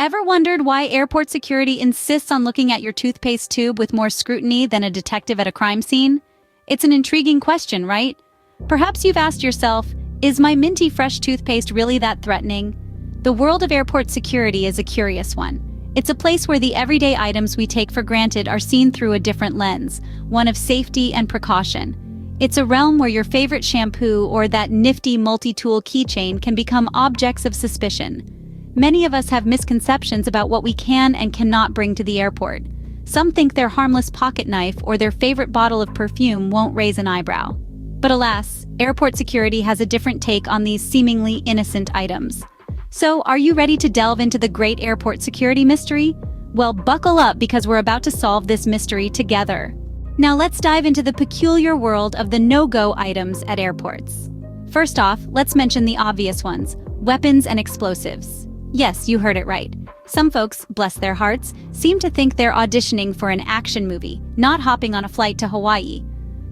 Ever wondered why airport security insists on looking at your toothpaste tube with more scrutiny than a detective at a crime scene? It's an intriguing question, right? Perhaps you've asked yourself, is my minty fresh toothpaste really that threatening? The world of airport security is a curious one. It's a place where the everyday items we take for granted are seen through a different lens, one of safety and precaution. It's a realm where your favorite shampoo or that nifty multi-tool keychain can become objects of suspicion. Many of us have misconceptions about what we can and cannot bring to the airport. Some think their harmless pocket knife or their favorite bottle of perfume won't raise an eyebrow. But alas, airport security has a different take on these seemingly innocent items. So, are you ready to delve into the great airport security mystery? Well, buckle up because we're about to solve this mystery together. Now let's dive into the peculiar world of the no-go items at airports. First off, let's mention the obvious ones: weapons and explosives. Yes, you heard it right. Some folks, bless their hearts, seem to think they're auditioning for an action movie, not hopping on a flight to Hawaii.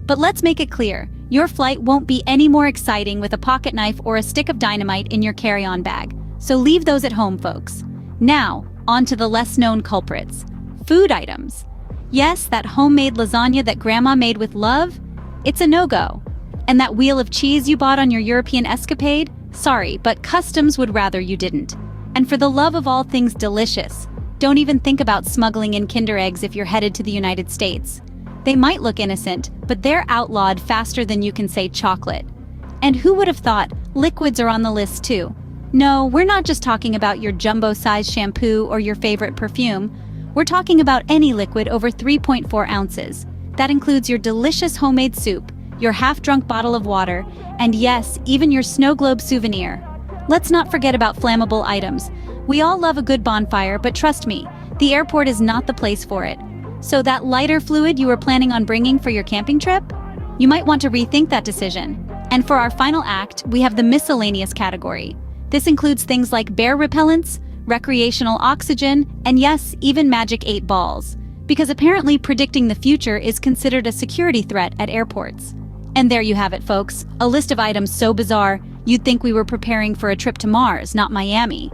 But let's make it clear, your flight won't be any more exciting with a pocket knife or a stick of dynamite in your carry-on bag. So leave those at home, folks. Now, on to the less-known culprits. Food items. Yes, that homemade lasagna that grandma made with love? It's a no-go. And that wheel of cheese you bought on your European escapade? Sorry, but customs would rather you didn't. And for the love of all things delicious, don't even think about smuggling in Kinder Eggs if you're headed to the United States. They might look innocent, but they're outlawed faster than you can say chocolate. And who would have thought liquids are on the list too? No, we're not just talking about your jumbo-sized shampoo or your favorite perfume. We're talking about any liquid over 3.4 ounces. That includes your delicious homemade soup, your half-drunk bottle of water, and yes, even your snow globe souvenir. Let's not forget about flammable items. We all love a good bonfire, but trust me, the airport is not the place for it. So that lighter fluid you were planning on bringing for your camping trip? You might want to rethink that decision. And for our final act, we have the miscellaneous category. This includes things like bear repellents, recreational oxygen, and yes, even magic 8 balls. Because apparently predicting the future is considered a security threat at airports. And there you have it, folks, a list of items so bizarre, you'd think we were preparing for a trip to Mars, not Miami.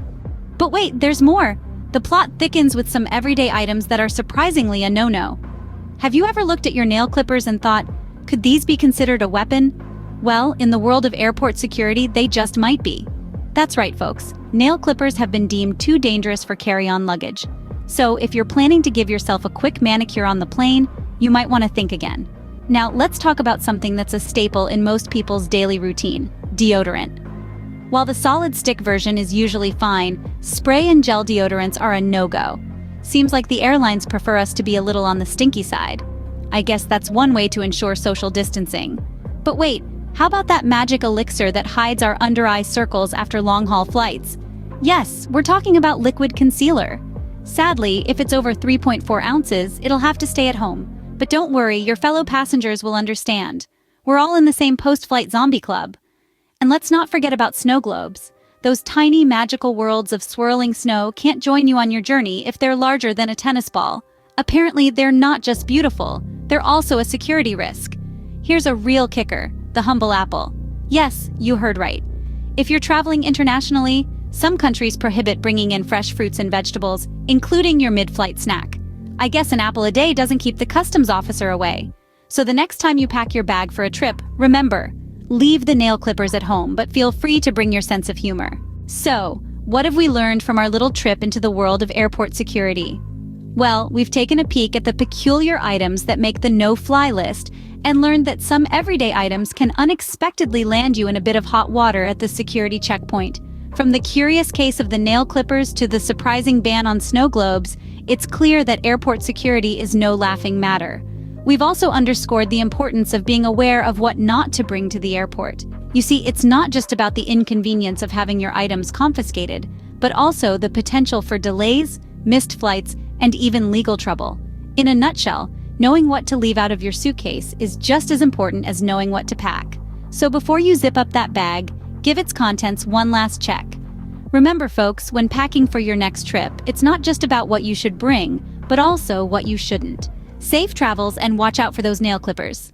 But wait, there's more. The plot thickens with some everyday items that are surprisingly a no-no. Have you ever looked at your nail clippers and thought, could these be considered a weapon? Well, in the world of airport security, they just might be. That's right, folks. Nail clippers have been deemed too dangerous for carry-on luggage. So if you're planning to give yourself a quick manicure on the plane, you might want to think again. Now, let's talk about something that's a staple in most people's daily routine: deodorant. While the solid stick version is usually fine, spray and gel deodorants are a no-go. Seems like the airlines prefer us to be a little on the stinky side. I guess that's one way to ensure social distancing. But wait, how about that magic elixir that hides our under-eye circles after long-haul flights? Yes, we're talking about liquid concealer. Sadly, if it's over 3.4 ounces, it'll have to stay at home. But don't worry, your fellow passengers will understand. We're all in the same post-flight zombie club. And let's not forget about snow globes. Those tiny magical worlds of swirling snow can't join you on your journey if they're larger than a tennis ball. Apparently, they're not just beautiful, they're also a security risk. Here's a real kicker: the humble apple. Yes, you heard right. If you're traveling internationally, some countries prohibit bringing in fresh fruits and vegetables, including your mid-flight snack. I guess an apple a day doesn't keep the customs officer away. So the next time you pack your bag for a trip, remember, leave the nail clippers at home, but feel free to bring your sense of humor. So, what have we learned from our little trip into the world of airport security? Well, we've taken a peek at the peculiar items that make the no-fly list and learned that some everyday items can unexpectedly land you in a bit of hot water at the security checkpoint. From the curious case of the nail clippers to the surprising ban on snow globes, it's clear that airport security is no laughing matter. We've also underscored the importance of being aware of what not to bring to the airport. You see, it's not just about the inconvenience of having your items confiscated, but also the potential for delays, missed flights, and even legal trouble. In a nutshell, knowing what to leave out of your suitcase is just as important as knowing what to pack. So before you zip up that bag, give its contents one last check. Remember, folks, when packing for your next trip, it's not just about what you should bring, but also what you shouldn't. Safe travels and watch out for those nail clippers.